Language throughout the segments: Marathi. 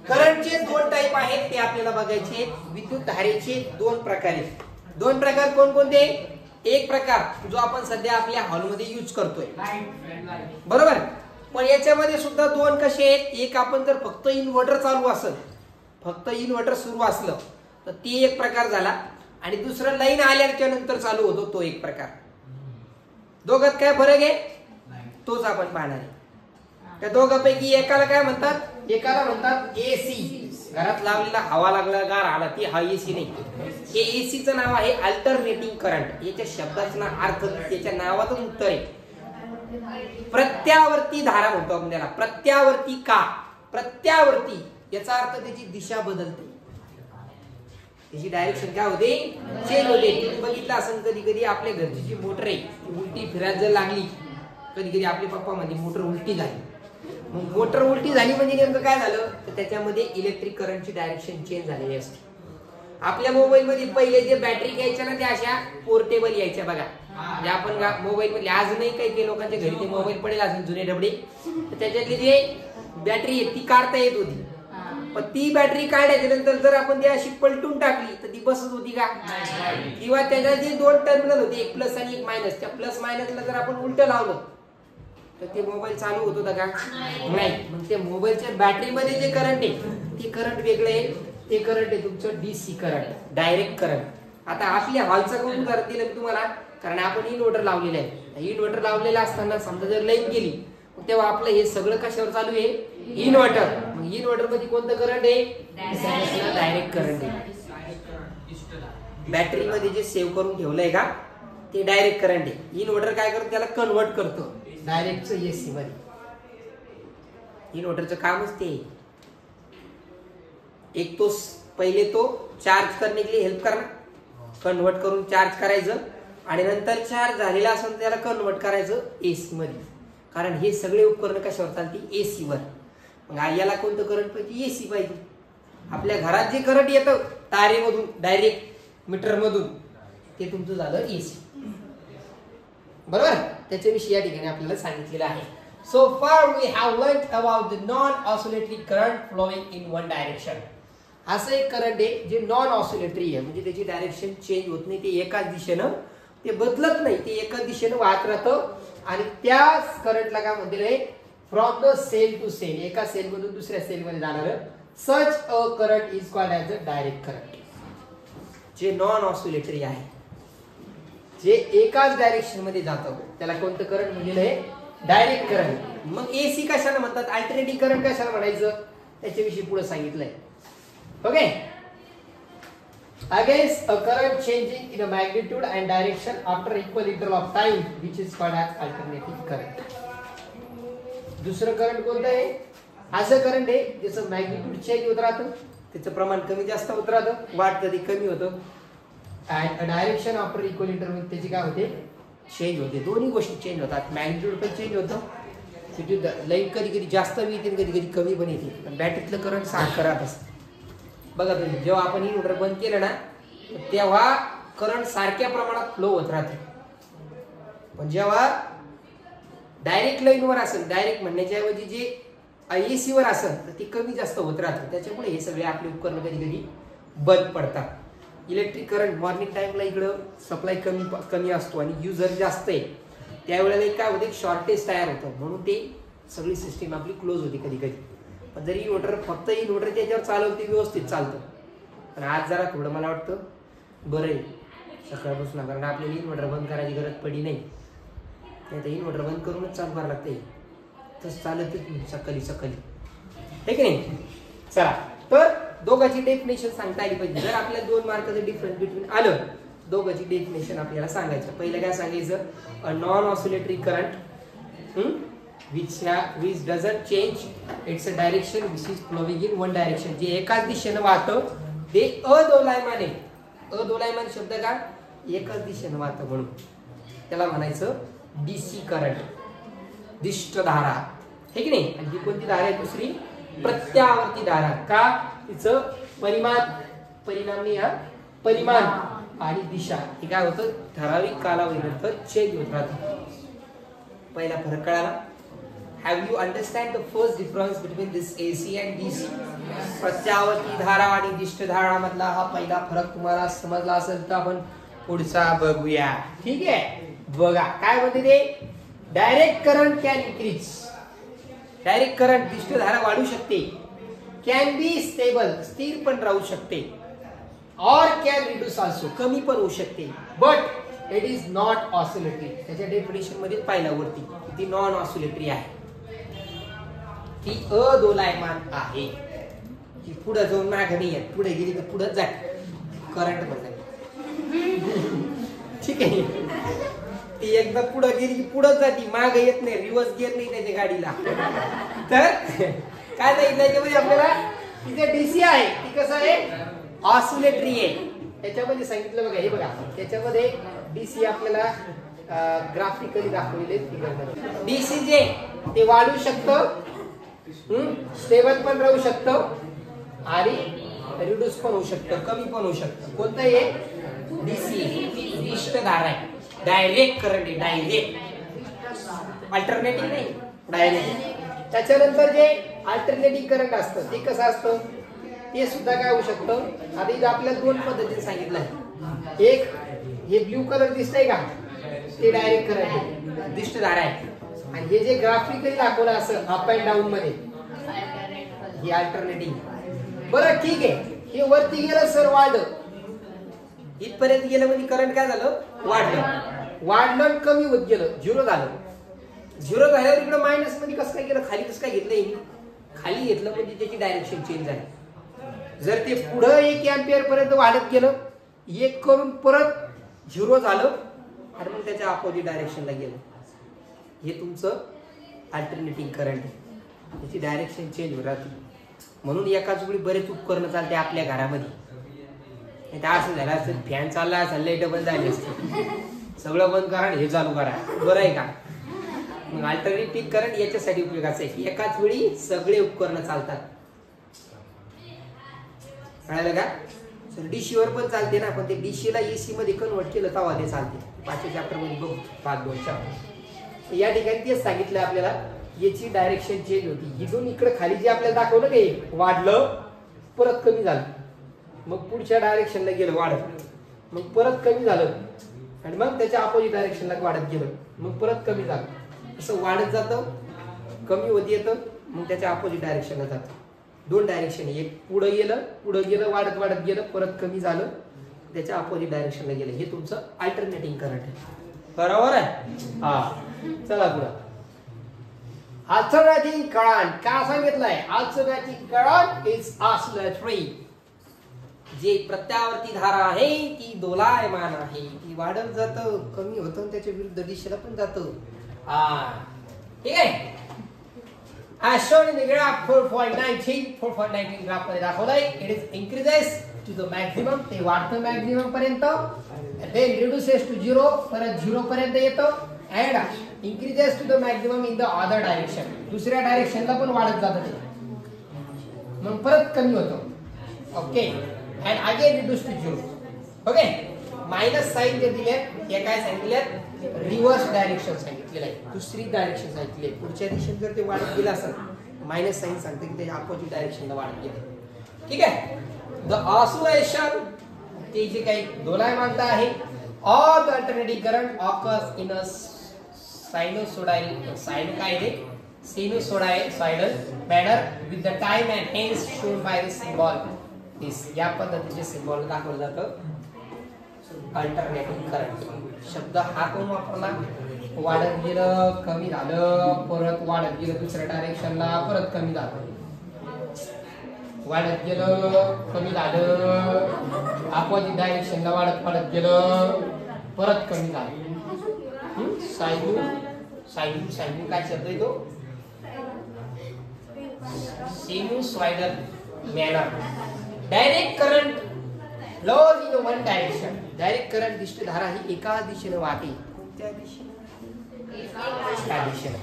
करंटचे दोन टाईप आहेत ते आपल्याला बघायचे. विद्युत धारेचे दोन प्रकार आहेत. दोन प्रकार कोणकोणते? एक प्रकार जो आपण सध्या आपल्या हॉलमध्ये यूज करतोय, बरोबर. पण याच्यामध्ये सुद्धा दोन कसे आहेत. एक आपण जर फक्त इन्व्हर्टर चालू असेल, फक्त इन्व्हर्टर सुरू असलं तर ते एक प्रकार झाला. आणि दुसरं लाईन आल्याच्या नंतर चालू होतो तो एक प्रकार. दोघात काय फरक आहे तोच आपण पाहणार आहे. त्या दोघांपैकी एकाला काय म्हणतात? एकाला म्हणतात एसी. घरात लावलेला हवा लागला, गार आला, ती हा एसी नाही. हे एसीचं नाव आहे अल्टरनेटिंग करंट. याच्या शब्दाचा अर्थ त्याच्या नावातच उत्तर आहे. प्रत्यावर्ती धारा म्हणतो आपण त्याला. प्रत्यावर्ती का? प्रत्यावर्ती याचा अर्थ त्याची दिशा बदलते, त्याची डायरेक्शन काय होते? चेंज होते. तुम्ही बघितलं असं कधी कधी आपल्या घरची जी मोटर आहे उलटी फिरायला जर लागली, कधी कधी आपले पप्पा म्हणजे मोटर उलटी झाली. मग मोटर उलटी झाली म्हणजे नेमकं काय झालं तर त्याच्यामध्ये इलेक्ट्रिक करंटची डायरेक्शन चेंज झालेली असते. आपल्या मोबाईल मध्ये पहिले जे बॅटरी घ्यायच्या ना त्या अशा पोर्टेबल यायच्या बघा. म्हणजे आपण मोबाईल मध्ये आज नाही काही लोकांच्या घरी ते मोबाईल पडेल असेल जुने डबडे, तर त्याच्यातली जे बॅटरी आहे ती काढता येत होती. पण ती बॅटरी काढायच्या नंतर जर आपण ती अशी पलटून टाकली तर ती बसत होती का? किंवा त्याच्या जे दोन टर्मिनल होते, एक प्लस आणि एक मायनस, त्या प्लस मायनसला जर आपण उलट लावलं तर ते मोबाईल चालू होत होता का? नाही. मग ते मोबाईलच्या बॅटरीमध्ये जे करंट आहे ते करंट वेगळं आहे. ते करंट आहे तुमचं डीसी करंट, डायरेक्ट करंट. आता आपल्या हॉलचा कोण उदाहरण दिलं तुम्हाला, कारण आपण इन्व्हर्टर लावलेलं आहे. इन्व्हर्टर लावलेला असताना समजा जर लाईन गेली तेव्हा आपलं हे सगळं कशावर चालू आहे? इन्व्हर्टर. मग इन्व्हर्टर मध्ये कोणतं करंट आहे? डायरेक्ट करंट आहे. बॅटरी मध्ये जे सेव्ह करून ठेवलंय का ते डायरेक्ट करंट आहे. इन्व्हर्टर काय करतो? त्याला कन्वर्ट करतो डायरेक्ट एसी मध्ये. इन्व्हर्टरचं कामच ते. एक तो पहिले तो चार्ज करने के लिए हेल्प करना, कन्वर्ट करून चार्ज करायचं, आणि नंतर चार्ज झालेला असेल त्याला कन्वर्ट करायचं एसी मध्ये. कारण हे सगळे उपकरण कशावर चालते? एसी वर. मग याला कोणतं करंट पाहिजे? एसी पाहिजे. आपल्या घरात जे करंट येतं तारेमधून डायरेक्ट मीटर मधून ते तुमचं झालं एसी, बरोबर. त्याच्याविषयी या ठिकाणी आपल्याला सांगितलेलं आहे. So far we have learned about the non oscillatory current flowing in one direction. असं एक करंट आहे जे नॉन ऑसिलेटरी आहे, म्हणजे त्याची डायरेक्शन चेंज होत नाही. ते एकाच दिशेनं ते बदलत नाही, ते एकाच दिशेनं वाहत राहतं. आणि त्या करंटला काय म्हणते? From the cell to cell, एका सेल मधून दुसऱ्या सेल मध्ये जाणार such a current is called as a direct current. जे नॉन ऑसिलेटरी आहे, जे एकाच डायरेक्शन मध्ये जातं त्याला कोणतं करंट म्हणलेलं आहे? Direct current. मग एसी कशाला म्हणतात? अल्टरनेटिंग करंट कशाला म्हणायचं त्याच्याविषयी पुढे सांगितलंय. Okay. Against a current changing in a magnitude and direction after equal interval of time, which is called as alternating current. दुसरं करंट कोणतं आहे? असं करंट आहे ज्याचं मॅग्निट्यूड चेंज होत राहतं, त्याचं प्रमाण कमी जास्त होत राहतं, वाढ कधी कमी होतं. and a direction after equal interval त्याची काय होते? चेंज होते. दोन्ही गोष्टी चेंज होतात. मॅग्निट्यूड पण चेंज होतं, लाईट कधी कधी जास्त येते कधी कधी कमी पण येते. पण बॅटरीतलं करंट सारखं राहत असतं. बघा तुम्ही जेव्हा आपण इन्व्हर्टर बंद केलं ना तेव्हा करंट सारख्या प्रमाणात फ्लो होत राहते. पण जेव्हा डायरेक्ट लाईनवर असेल, डायरेक्ट म्हणण्याच्या ऐवजी जे एसी वर असेल तर ती कमी जास्त होत राहते. त्याच्यामुळे हे सगळे आपले उपकरण कधी कधी बंद पडतात. इलेक्ट्रिक करंट मॉर्निंग टाइमला इकडं सप्लाय कमी असतो आणि युजर जास्त आहे, त्यावेळेला काय होते? शॉर्टेज तयार होतं, म्हणून ते सगळी सिस्टीम आपली क्लोज होती कधी कधी. पण जरी इन्व्हर्टर फक्त इन्व्हर्टर त्याच्यावर चालवलं ते व्यवस्थित चालतं. पण आज जरा थोडं मला वाटतं बरं आहे सकाळपासून, कारण आपल्याला इन्व्हर्टर बंद करायची गरज पडली नाही. तर इन्व्हर्टर बंद करूनच चालू करावं लागते, तसं चालतच सकाळी सकाळी, हे की नाही. चला, तर दोघांची डेफिनेशन सांगता आली पाहिजे. जर आपल्याला 2 मार्काचं डिफरन्स बिटवीन आलं, दोघांची डेफिनेशन आपल्याला सांगायचं. पहिलं काय सांगायचं? A non oscillatory current which doesn't change its direction, which is flowing in one direction. जे एकाच दिशेनं वाहतं ते अदोलायमान आहे. अदोलायमान शब्द का? एकाच दिशेनं वाहतं म्हणून त्याला म्हणायचं डीसी करंट, दिष्ट धारा, हे की नाही. आणि ही कोणती धारा आहे? दुसरी प्रत्यावर्ती धारा. का? तिचं परिमाण आणि दिशा हे काय होतं? ठराविक कालावधीनंतर चेंज होत राहतं. पहिला फरक कळाला. Have you understand the first difference between this AC and DC? प्रत्यावर्ती धारा आणि दिष्ट धारा मधला हा पहिला फरक तुम्हाला समजला असेल तर आपण पुढचा बघूया. ठीक आहे, बघा काय म्हणते ते. Direct current can increase. Direct current दिष्ट धारा वाढू शकते. कॅन बी स्टेबल, स्थिर पण राहू शकते. और कॅन रिड्यूस ऑल्सो, कमी पण होऊ शकते. But it is not oscillatory. त्याच्या डेफिनेशन मध्ये पाहिला वरती ती नॉन ऑसिलेटरी आहे, ती अदोलायमान आहे. ती पुढे जाऊन मागे नाही येत, पुढे गेली तर पुढे जाते करंट मध्ये. ठीक आहे, ती एकदा पुढे गेली की पुढे जाते, मागे येत नाही, रिव्हर्स गिअर नाही त्याच्या गाडीला. तर काय नाही त्याच्यामध्ये आपल्याला तिथे डीसी आहे, ती कसं आहे ऑसिलेटरी आहे. त्याच्यामध्ये सांगितलं बघा, हे बघा त्याच्यामध्ये डीसी आपल्याला ग्राफिकली दाखवलेले फिगरमध्ये. डीसी जे ते वाढू शकतं, स्टेबल पण राहू शकतं आणि रिड्यूस पण होऊ शकतं, कमी पण होऊ शकतं. कोणतं हे डीसी दिष्ट धारा आहे. डायरेक्ट करंट आहे, डायरेक्ट, अल्टरनेटिव्ह नाही, डायरेक्ट. त्याच्यानंतर जे अल्टरनेटिव्ह करंट असतं ते कसं असतं ते सुद्धा काय होऊ शकतं. आता इथं आपल्याला दोन पद्धतीने सांगितलं आहे. एक हे ब्ल्यू कलर दिसतंय का, ते डायरेक्ट करंट आहे, दिष्ट धारा आहे. आणि हे जे ग्राफिकली दाखवलं असं अप अँड डाऊन मध्ये, हे अल्टरनेटिव्ह. बरं ठीक आहे, हे वरती गेलं सर वाढलं, इथपर्यंत गेलं म्हणजे करंट काय झालं वाढलं कमी होत गेलं, झिरो झालं. झिरो झाल्यावर इकडे मायनस मध्ये कसं काय गेलं, खाली कसं काय घेतलं, खाली घेतलं म्हणजे त्याची डायरेक्शन चेंज झाली. जर ते पुढं 1 एंपियर पर्यंत वाढत गेलं, एक करून परत झिरो झालं आणि मग त्याच्या अपोजिट डायरेक्शनला गेलं, हे तुमचं अल्टरनेटिंग करंट आहे. त्याची डायरेक्शन चेंज होत राहते. म्हणून एकाच वेळी बरेच उपकरण चालते आपल्या घरामध्ये. असं झालं असतं, फॅन चालला असेल, लाईट बंद झाली असते, सगळं बंद करा हे चालू करा, बरं आहे का. मग अल्टरनेटिव्ह करंट याच्यासाठी उपयोगाचं आहे की एकाच वेळी सगळे उपकरण चालतात. कळलं का. डीसी वर पण चालते ना, पण ते डीसी ला एसी मध्ये कन्वर्ट केलं तेव्हा ते चालते. 5व्या चॅप्टर मध्ये बघू 5.2च्या. या ठिकाणी तेच सांगितलं आपल्याला, याची डायरेक्शन चेंज होती. इथून इकडे खाली जे आपल्याला दाखवलं काही वाढलं परत कमी झालं, मग पुढच्या डायरेक्शनला गेलं वाढत, मग परत कमी झालं आणि मग त्याच्या अपोजिट डायरेक्शनला वाढत गेलं, मग परत कमी झालं. असं वाढत जातं, कमी होत येतं, मग त्याच्या अपोजिट डायरेक्शनला जातं. दोन डायरेक्शन, एक पुढे गेलं वाढत वाढत गेलं, परत कमी झालं, त्याच्या अपोजिट डायरेक्शनला गेलं. हे तुमचं अल्टरनेटिंग करंट आहे. बरोबर आहे. हा, चला पुढे. अल्टरनेटिंग करंट काय सांगितलंय. Alternating current is oscillatory. जे प्रत्यावर्ती धारा आहे ती दोलायमान आहे, ती वाढत जातं, कमी होतं, त्याच्या विरुद्ध दिशेला पण जातं. ठीक आहे. As shown in the graph 4.19 graph मध्ये दाखवलंय, it is increases to the maximum, ते वाढतं मॅक्झिमम पर्यंत, then reduces to 0, परत 0 पर्यंत येतं, and increases to the maximum in the other direction. दुसऱ्या डायरेक्शनला पण वाढत जातं ते, मग परत कमी होतं. Okay, and again reduce to 0. Okay, minus sign जे दिलेत हे काय सांगितलेत, रिव्हर्स डायरेक्शन सांगितलेलं आहे, दुसरी डायरेक्शन सांगितली आहे. पुढच्या दिशेने जर ते वाढत गेलं असेल, मायनस साइन सांगते की त्याच्या अपोजिट डायरेक्शनला वाढत गेलं. ठीक आहे. द ऑसिलेशन, ते जे काही दोलायमानता आहे, all the alternative current occurs in a sinusoidal, sinusoidal manner with the time and hence shown by the symbol. This, या पद्धतीचे सिम्बॉल दाखवलं जातं अल्टरनेटिंग करंट. शब्द हा कोण वापरला, वाढत गेलं, कमी झालं, परत वाढत गेलं दुसऱ्या डायरेक्शनला, परत कमी झालं, वाढत गेलं, कमी झालं, अपोजिट डायरेक्शनला वाढत गेलं, परत कमी झालं. सायनू काय शब्द आहे तो, sinusoidal manner. Direct current flows in one direction. Direct current दिष्ट धारा ही एका दिशेने वाहते, त्या दिशेने, एका दिशेने.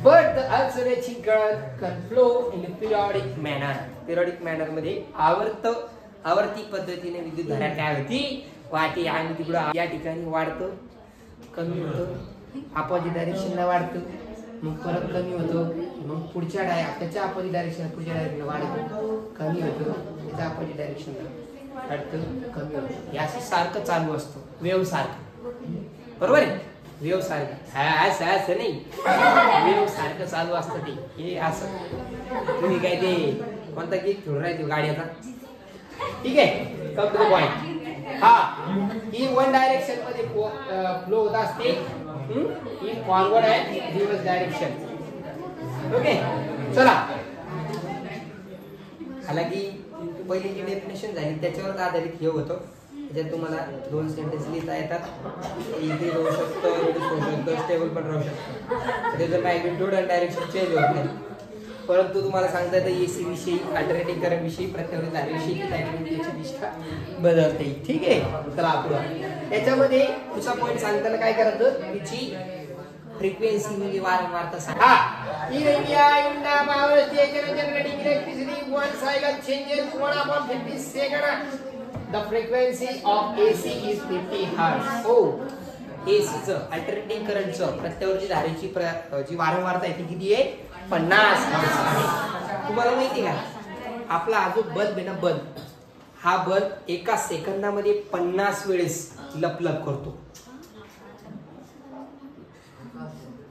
But the alternating current can flow in a periodic manner. Periodic manner मध्ये आवर्ती पद्धतीने विद्युत धारा काय होती, वाहते. आणि तिकडं या ठिकाणी वाढतं, कमी होतं, अपोजिट डायरेक्शनला वाढतं, मग परत कमी होतो, मग पुढच्या त्याच्या अपोजिट डायरेक्शन पुढच्या डायरेक्शन वाढतो, कमी होतो, त्याच्या अपोजिट डायरेक्शन वाढतं, कमी होतं. हे असं सारखं चालू असतं, वेव्ह सारखं. बरोबर आहे, वेव्ह सारखं असं नाही, वेव्ह सारखं चालू असतं ते. हे असं तुम्ही काय ते कोणता केक खेळून राहतो गाड्याचा. ठीक आहे, कम टू द पॉइंट. हा, ही वन डायरेक्शन मध्ये फ्लो होत असते, in forward and reverse direction. Okay, चला. हालाकी पहिली जी डेफिनेशन झाली त्याच्यावर आधारित हे होतं. त्याच्यात तुम्हाला 2 सेंटेन्स लिहिता येतात, इन्क्रीज होऊ शकतं, रिड्यूस होऊ शकतं, स्टेबल पण राहू शकतं. त्याचं मॅग्निट्यूड आणि डायरेक्शन चेंज होत नाही. परंतु तुम्हाला सांगता येतं एसी विषयी, अल्टरनेटिंग करंट विषयी, प्रत्येक धारेविषयी त्याची दिशा बदलते. ठीक आहे, चला पुढं. त्याच्यामध्ये पुढचा पॉईंट सांगताना काय करायचं, तिची फ्रिक्वेन्सी म्हणजे वारंवारता सांगा. हा, in India, power station generating electricity, one cycle changes 1/50 second. The frequency of AC is 50 Hz. Oh, एसीचं alternating करंटचं प्रत्येक धारेची जी वारंवारता आहे ती किती आहे, 50 हर्ट्झ आहे. तुम्हाला माहिती का, आपला हा जो बल्ब आहे ना, बल्ब, हा बल्ब एका सेकंदामध्ये 50 वेळेस लपलप करतो.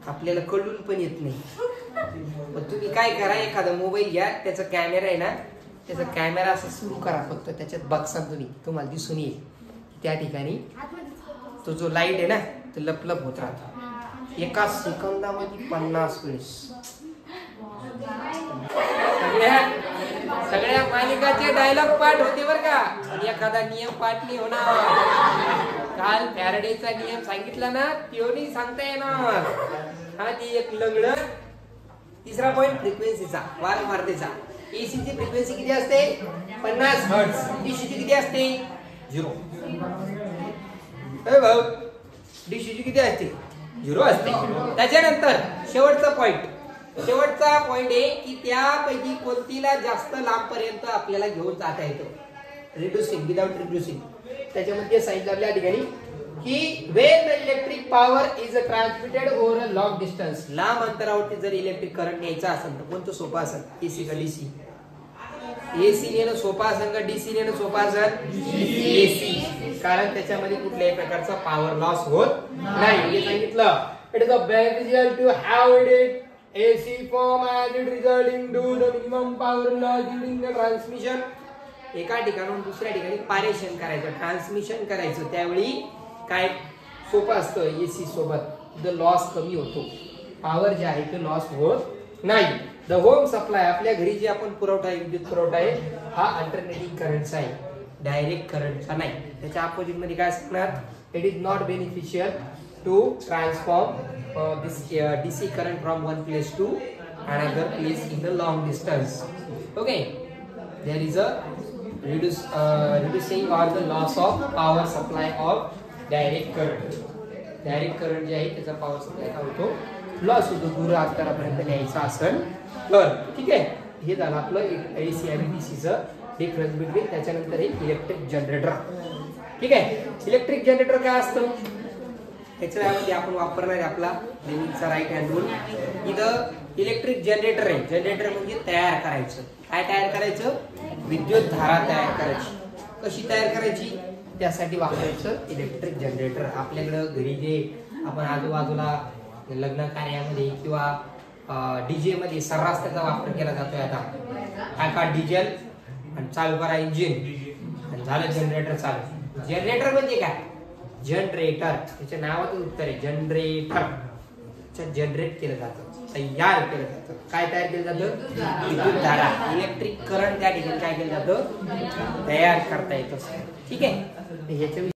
आपल्याला कळून पण येत नाही. मग तुम्ही काय करा, एखादा मोबाईल घ्या, त्याचा कॅमेरा आहे ना, त्याचा कॅमेरा असं सुरू करा, फक्त त्याच्यात बघसा तुम्ही, तुम्हाला दिसून येईल त्या ठिकाणी तो जो लाईट आहे ना तो लपलप होत राहतो एका सेकंदामध्ये 50 वेळेस. सगळ्या मालिकाचे डायलॉग पाठ होते बर का, आणि एखादा नियम पाठ नाही होणार. काल फॅरेडेचा नियम सांगितला ना, तो नाही सांगता येणार. हा, ती एक लंगड. तिसरा पॉइंट फ्रिक्वेन्सीचा, वारंवारतेचा. एसीची फ्रिक्वेन्सी किती असते, 50 हर्ट्झ. डीसीची किती असते, 0. भाऊ, डीसीची किती असते, 0 असते. त्याच्यानंतर शेवटचा पॉइंट आहे की त्यापैकी कोणतीला जास्त लांब पर्यंत आपल्याला घेऊन जाता येतो, रिड्युसिंग, विदाउट रिड्युसिंग. त्याच्यामध्ये सांगितलं आपल्या ठिकाणी की when the electric power is transmitted over a long distance, लांब अंतरावरती जर इलेक्ट्रिक करंट न्यायचा असेल तर कोणतं सोपं असेल, एसी का डीसी. एसी नेणं सोपं असेल का डीसी नेणं सोपं असेल, एसी, कारण त्याच्यामध्ये कुठल्याही प्रकारचा पॉवर लॉस होत नाही. हे सांगितलं. It is a beneficial to have it AC form as it resulting to the minimum power loss during the transmission. एका ठिकाणाहून दुसऱ्या ठिकाणी पारेषण करायचं, ट्रान्समिशन करायचं, त्यावेळी काय सोपं असतं, एसी सोबत द लॉस कमी होतो, पॉवर जे आहे ते लॉस होत नाही. द होम सप्लाय, आपल्या घरी जे आपण पुरवठा आहे, विद्युत पुरवठा आहे, हा अल्टरनेटिंग करंटचा आहे, डायरेक्ट करंटचा नाही. त्याच्या अपोजिट मध्ये काय असणार, it is not beneficial to transform this DC current from one place to another place in the long distance. Okay, there is a reducing or the loss of power supply of direct current. Direct current जे आहे त्याचा पॉवर सप्लाय काय होतो, लॉस होतो, दूर अंतरापर्यंत न्यायचा असेल तर. ठीक आहे, हे झालं आपलं एसी आणि डीसीचं डिफरन्स बिटवीन. त्याच्यानंतर हे इलेक्ट्रिक जनरेटर. ठीक आहे, इलेक्ट्रिक जनरेटर काय असतं, त्याच्यामध्ये आपण वापरणार आहे आपला लेनिनचा राईट हँड रूल. इथं इलेक्ट्रिक जनरेटर आहे, जनरेटर म्हणजे तयार करायचं. काय तयार करायचं, विद्युत धारा तयार करायची. कशी तयार करायची, त्यासाठी वापरायचं इलेक्ट्रिक जनरेटर. आपल्याकडं घरी जे आपण आजूबाजूला लग्न कार्यामध्ये किंवा डीजे मध्ये सर्रास त्याचा वापर केला जातोय. आता का डिझेल आणि चालू करा इंजिन आणि झालं जनरेटर चालू. जनरेटर म्हणजे काय, जनरेटर, त्याच्या नावाचं उत्तर आहे जनरेटर. जनरेट केलं जातं, तयार केलं जातं. काय तयार केलं जातं, विद्युत धारा, इलेक्ट्रिक करंट त्या ठिकाणी काय केलं जातं, तयार करता येतं. ठीक आहे, ह्याच्या